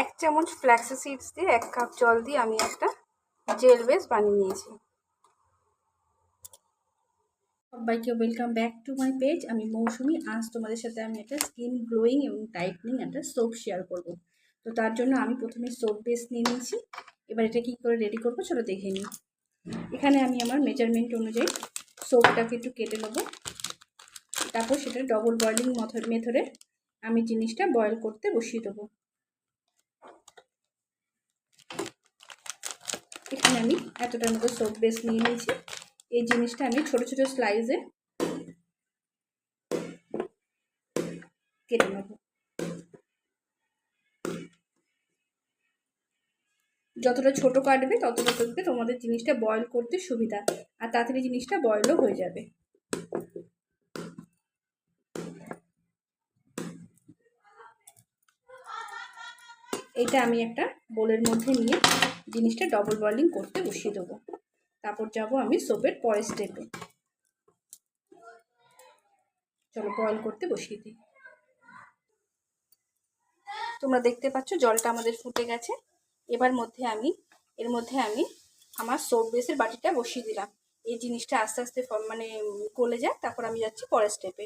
1 চামচ flax seeds দিয়ে 1 cup জল দিয়ে আমি একটা জেল বেস বানিয়ে নিয়েছি। সবাইকে welcome back to my page. আমি মৌসুমি। আজ তোমাদের সাথে আমি একটা স্কিন গ্লোয়িং এবং টাইটনিং একটা সোপ শেয়ার করব। তো তার জন্য আমি প্রথমে সোপ বেস নিয়ে নিয়েছি। এবার এটা কী করে রেডি করবো চলো দেখে নিই। এখানে আমি আমার মেজারমেন্ট অনুযায়ী সোপটাকে একটু কেটে নেবো। তারপর সেটা ডবল বয়লিং মেথডে আমি জিনিসটা বয়েল করতে বসিয়ে দেবো। এখানে আমি এতটার মতো সোপ বেস নিয়ে নিয়েছি। এই জিনিসটা আমি ছোট ছোট স্লাইসে কেটে নেব। যতটা ছোট কাটবে ততটা করবে তোমাদের জিনিসটা বয়েল করতে সুবিধা, আর তাড়াতাড়ি জিনিসটা বয়েলও হয়ে যাবে। এইটা আমি একটা বোলের মধ্যে নিয়ে জিনিসটা ডবল বয়েলিং করতে বসিয়ে দেবো। তারপর যাব আমি সোপের পরের স্টেপে। চলো বয়েল করতে বসিয়ে দিই। তোমরা দেখতে পাচ্ছ জলটা আমাদের ফুটে গেছে। এর মধ্যে আমি আমার সোপ বেসের বাটিটা বসিয়ে দিলাম। এই জিনিসটা আস্তে আস্তে মানে গলে যায়, তারপর আমি যাচ্ছি পরের স্টেপে।